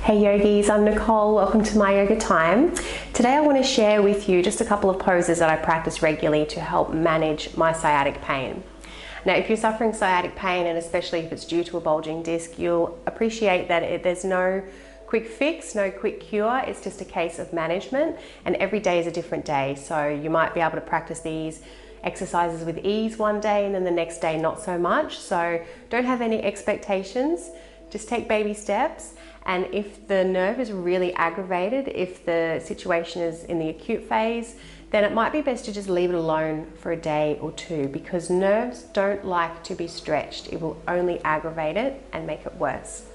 Hey yogis, I'm Nicole. Welcome to My Yoga Time. Today I want to share with you just a couple of poses that I practice regularly to help manage my sciatic pain. Now, if you're suffering sciatic pain, and especially if it's due to a bulging disc, you'll appreciate that there's no quick fix, no quick cure. It's just a case of management, and every day is a different day. So you might be able to practice these exercises with ease one day and then the next day not so much. So don't have any expectations. Just take baby steps, and if the nerve is really aggravated, if the situation is in the acute phase, then it might be best to just leave it alone for a day or two, because nerves don't like to be stretched. It will only aggravate it and make it worse.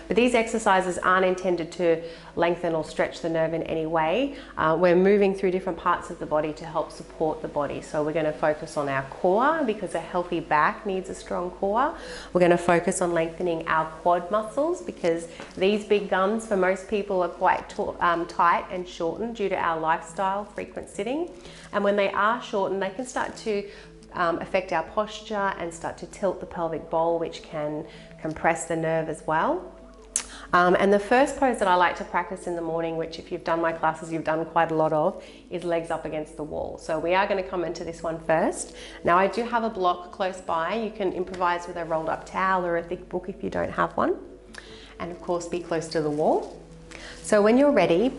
But these exercises aren't intended to lengthen or stretch the nerve in any way. We're moving through different parts of the body to help support the body. So we're going to focus on our core, because a healthy back needs a strong core. We're going to focus on lengthening our quad muscles, because these big guns for most people are quite tight and shortened due to our lifestyle, frequent sitting. And when they are shortened, they can start to affect our posture and start to tilt the pelvic bowl, which can compress the nerve as well. And the first pose that I like to practice in the morning, which if you've done my classes, you've done quite a lot of, is legs up against the wall. So we are going to come into this one first. Now I do have a block close by. You can improvise with a rolled up towel or a thick book if you don't have one. And of course, be close to the wall. So when you're ready,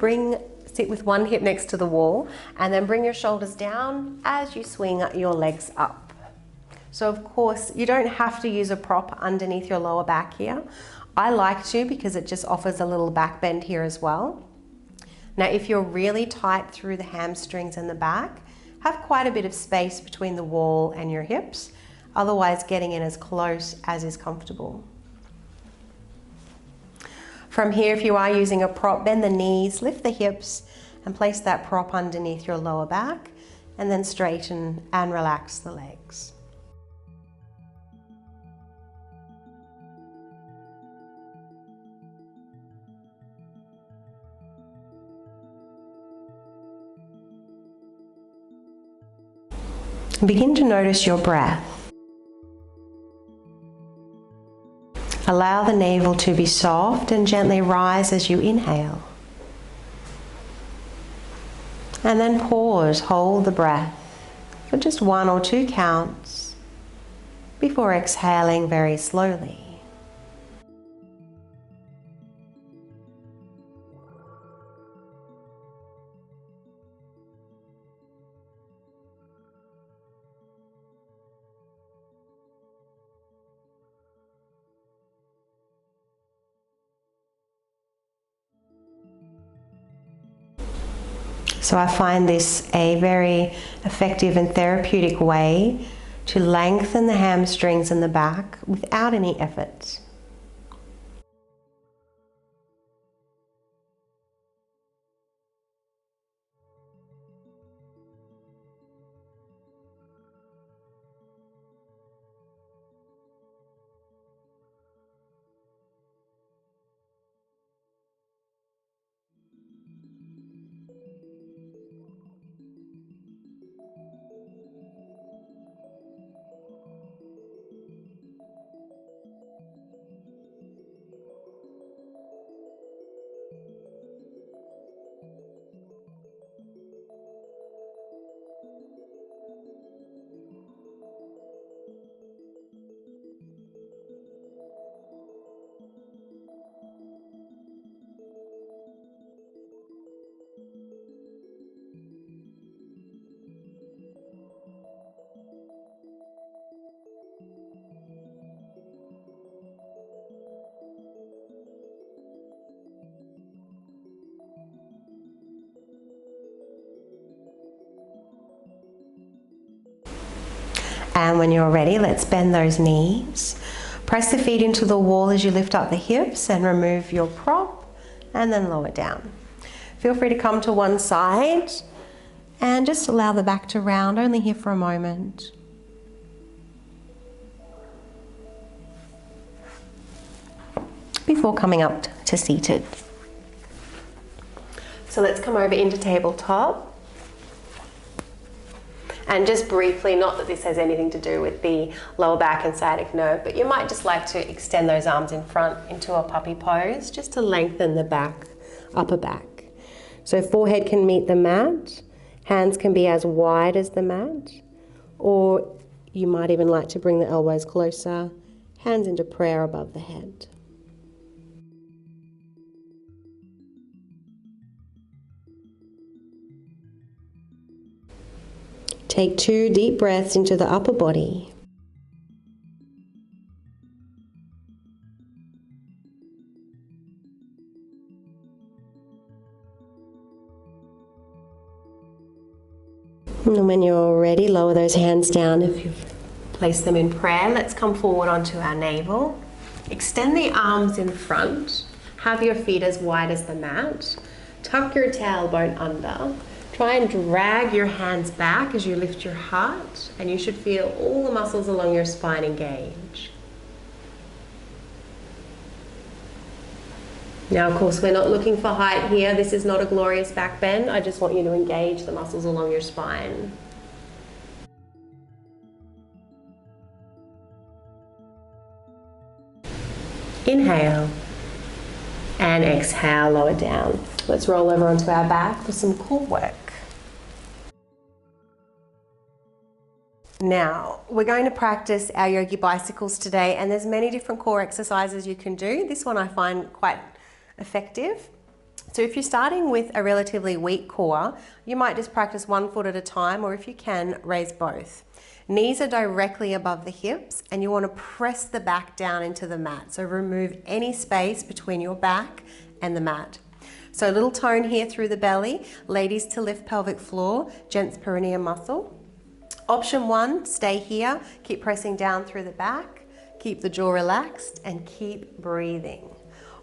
sit with one hip next to the wall, and then bring your shoulders down as you swing your legs up. So of course, you don't have to use a prop underneath your lower back here. I like to, because it just offers a little back bend here as well. Now, if you're really tight through the hamstrings and the back, have quite a bit of space between the wall and your hips. Otherwise, getting in as close as is comfortable. From here, if you are using a prop, bend the knees, lift the hips, and place that prop underneath your lower back, and then straighten and relax the legs. Begin to notice your breath. Allow the navel to be soft and gently rise as you inhale. And then pause, hold the breath for just 1 or 2 counts before exhaling very slowly. So I find this a very effective and therapeutic way to lengthen the hamstrings and the back without any effort. And when you're ready, let's bend those knees. Press the feet into the wall as you lift up the hips and remove your prop, and then lower down. Feel free to come to one side and just allow the back to round, only here for a moment. Before coming up to seated. So let's come over into tabletop. And just briefly, not that this has anything to do with the lower back and sciatic nerve, but you might just like to extend those arms in front into a puppy pose just to lengthen the back, upper back. So forehead can meet the mat, hands can be as wide as the mat, or you might even like to bring the elbows closer, hands into prayer above the head. Take 2 deep breaths into the upper body. And when you're ready, lower those hands down. If you've placed them in prayer, let's come forward onto our navel. Extend the arms in front. Have your feet as wide as the mat. Tuck your tailbone under. Try and drag your hands back as you lift your heart, and you should feel all the muscles along your spine engage. Now, of course, we're not looking for height here. This is not a glorious back bend. I just want you to engage the muscles along your spine. Inhale and exhale, lower down. Let's roll over onto our back for some core work. Now, we're going to practice our yogi bicycles today, and there's many different core exercises you can do. This one I find quite effective. So if you're starting with a relatively weak core, you might just practice one foot at a time, or if you can, raise both. Knees are directly above the hips, and you want to press the back down into the mat. So remove any space between your back and the mat. So a little tone here through the belly. Ladies to lift pelvic floor, gents perineum muscle. Option 1, stay here, keep pressing down through the back, keep the jaw relaxed and keep breathing.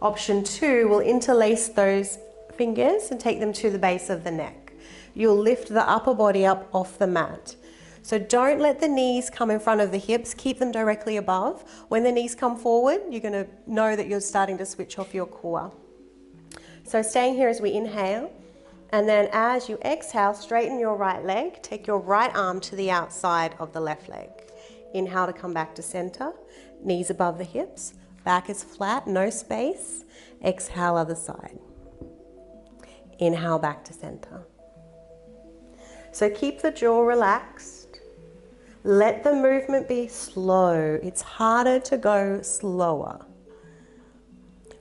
Option 2 will interlace those fingers and take them to the base of the neck. You'll lift the upper body up off the mat. So don't let the knees come in front of the hips, keep them directly above. When the knees come forward, you're going to know that you're starting to switch off your core. So staying here as we inhale. And then as you exhale, straighten your right leg. Take your right arm to the outside of the left leg. Inhale to come back to center. Knees above the hips. Back is flat, no space. Exhale, other side. Inhale back to center. So keep the jaw relaxed. Let the movement be slow. It's harder to go slower.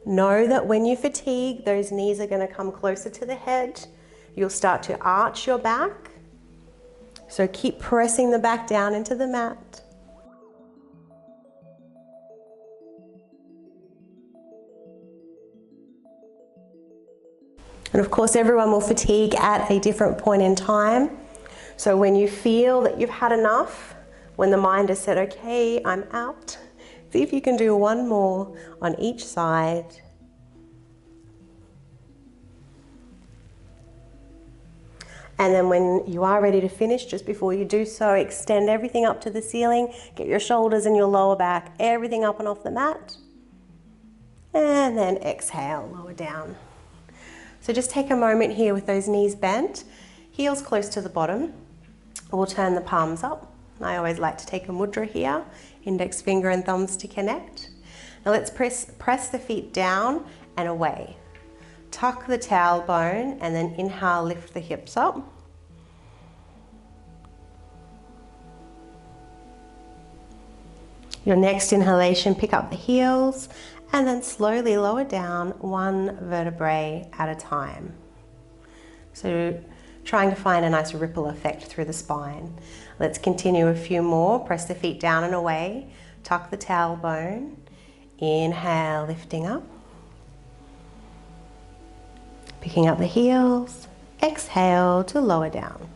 Know that when you fatigue, those knees are going to come closer to the head. You'll start to arch your back. So keep pressing the back down into the mat. And of course, everyone will fatigue at a different point in time. So when you feel that you've had enough, when the mind has said, okay, I'm out, see if you can do one more on each side. And then when you are ready to finish, just before you do so, extend everything up to the ceiling, get your shoulders and your lower back, everything up and off the mat. And then exhale, lower down. So just take a moment here with those knees bent, heels close to the bottom. We'll turn the palms up. I always like to take a mudra here, index finger and thumbs to connect. Now let's press the feet down and away. Tuck the tailbone and then inhale, lift the hips up. Your next inhalation, pick up the heels and then slowly lower down one vertebrae at a time. So trying to find a nice ripple effect through the spine. Let's continue a few more. Press the feet down and away. Tuck the tailbone. Inhale, lifting up. Picking up the heels, exhale to lower down.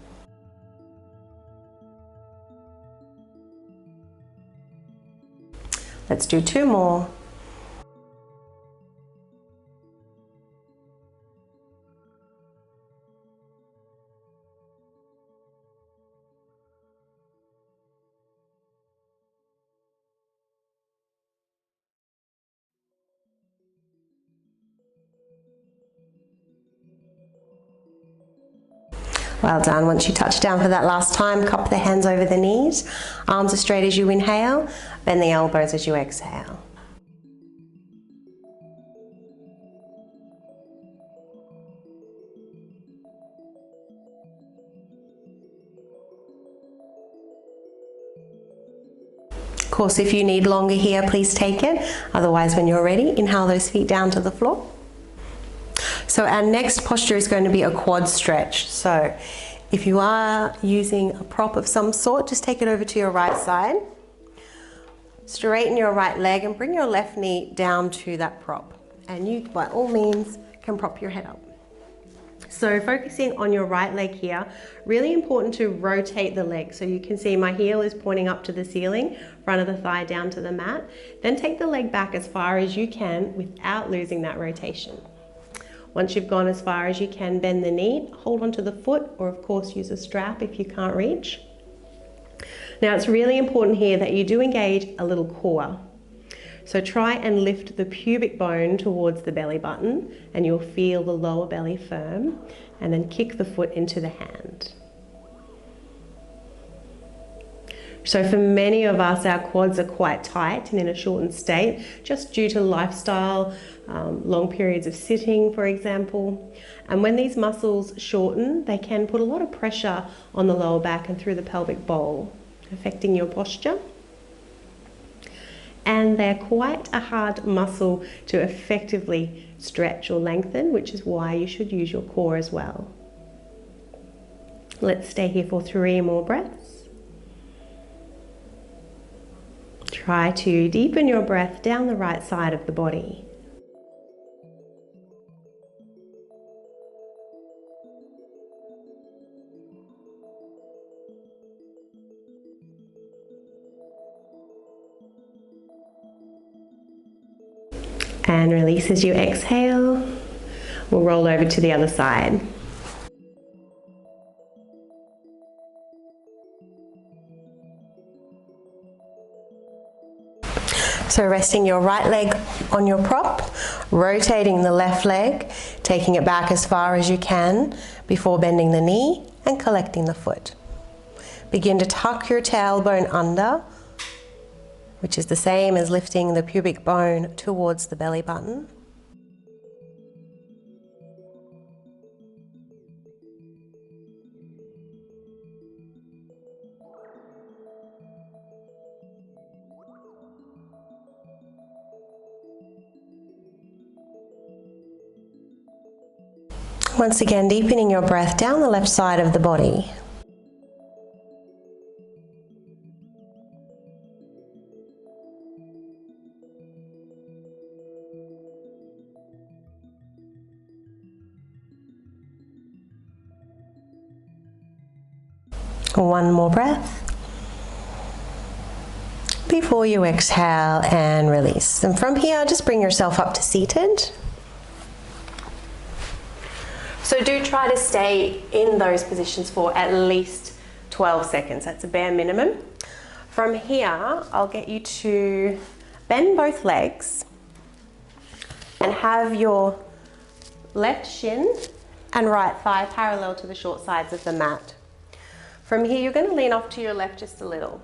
Let's do 2 more. Well done. Once you touch down for that last time, cup the hands over the knees, arms as straight as you inhale, bend the elbows as you exhale. Of course, if you need longer here, please take it. Otherwise, when you're ready, inhale those feet down to the floor. So our next posture is going to be a quad stretch. So if you are using a prop of some sort, just take it over to your right side. Straighten your right leg and bring your left knee down to that prop. And you, by all means, can prop your head up. So focusing on your right leg here, really important to rotate the leg. So you can see my heel is pointing up to the ceiling, front of the thigh down to the mat. Then take the leg back as far as you can without losing that rotation. Once you've gone as far as you can, bend the knee, hold onto the foot, or of course use a strap if you can't reach. Now it's really important here that you do engage a little core. So try and lift the pubic bone towards the belly button and you'll feel the lower belly firm, and then kick the foot into the hand. So for many of us, our quads are quite tight and in a shortened state, just due to lifestyle, long periods of sitting, for example. And when these muscles shorten, they can put a lot of pressure on the lower back and through the pelvic bowl, affecting your posture. And they're quite a hard muscle to effectively stretch or lengthen, which is why you should use your core as well. Let's stay here for 3 more breaths. Try to deepen your breath down the right side of the body. And release as you exhale. We'll roll over to the other side. So resting your right leg on your prop, rotating the left leg, taking it back as far as you can before bending the knee and collecting the foot. Begin to tuck your tailbone under, which is the same as lifting the pubic bone towards the belly button. Once again, deepening your breath down the left side of the body. One more breath before you exhale and release. And from here, just bring yourself up to seated. So do try to stay in those positions for at least 12 seconds. That's a bare minimum. From here, I'll get you to bend both legs and have your left shin and right thigh parallel to the short sides of the mat. From here, you're going to lean off to your left just a little.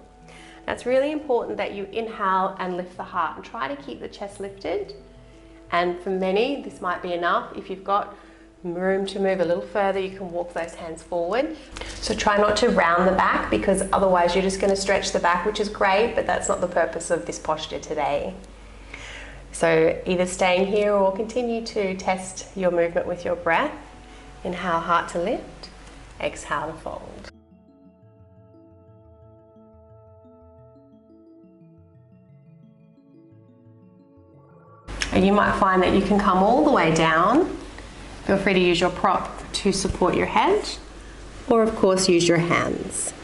Now, it's really important that you inhale and lift the heart and try to keep the chest lifted. And for many, this might be enough. If you've got room to move a little further, you can walk those hands forward. So try not to round the back, because otherwise you're just going to stretch the back, which is great, but that's not the purpose of this posture today. So either staying here or continue to test your movement with your breath. Inhale, heart to lift. Exhale to fold. And you might find that you can come all the way down. Feel free to use your prop to support your head, or of course use your hands.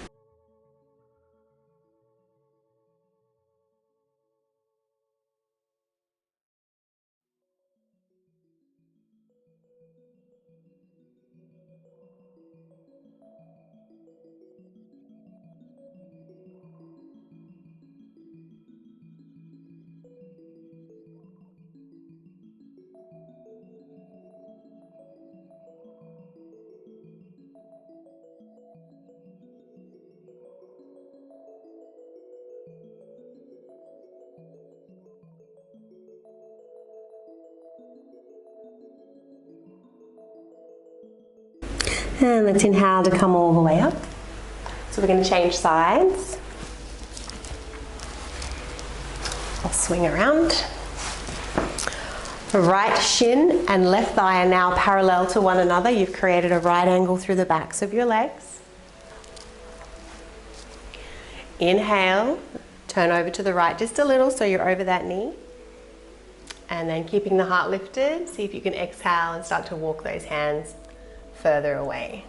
And let's inhale to come all the way up. So we're going to change sides. I'll swing around. Right shin and left thigh are now parallel to one another. You've created a right angle through the backs of your legs. Inhale, turn over to the right just a little so you're over that knee. And then keeping the heart lifted, see if you can exhale and start to walk those hands further away.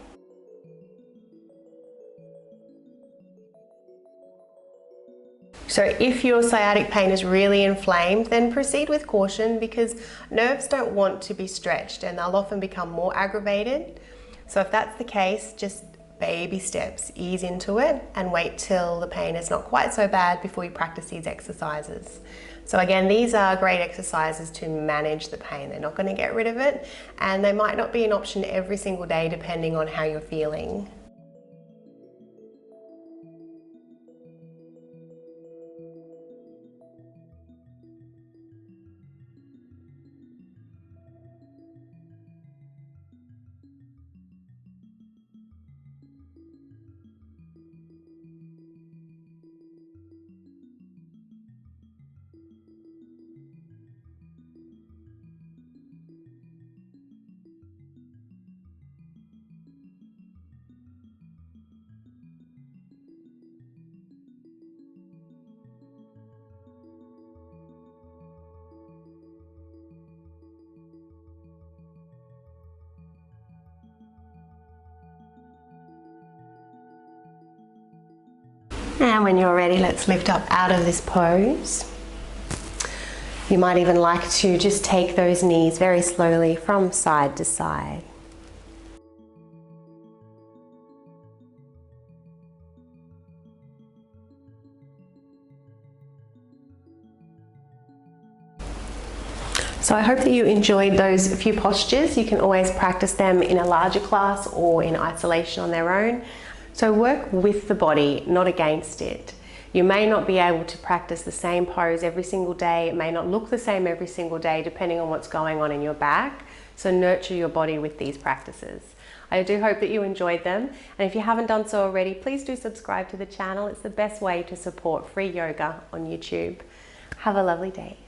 So if your sciatic pain is really inflamed, then proceed with caution, because nerves don't want to be stretched and they'll often become more aggravated. So if that's the case, just baby steps, ease into it and wait till the pain is not quite so bad before you practice these exercises. So again, these are great exercises to manage the pain. They're not going to get rid of it, and they might not be an option every single day depending on how you're feeling. And when you're ready, let's lift up out of this pose. You might even like to just take those knees very slowly from side to side. So I hope that you enjoyed those few postures. You can always practice them in a larger class or in isolation on their own. So work with the body, not against it. You may not be able to practice the same pose every single day. It may not look the same every single day depending on what's going on in your back. So nurture your body with these practices. I do hope that you enjoyed them. And if you haven't done so already, please do subscribe to the channel. It's the best way to support free yoga on YouTube. Have a lovely day.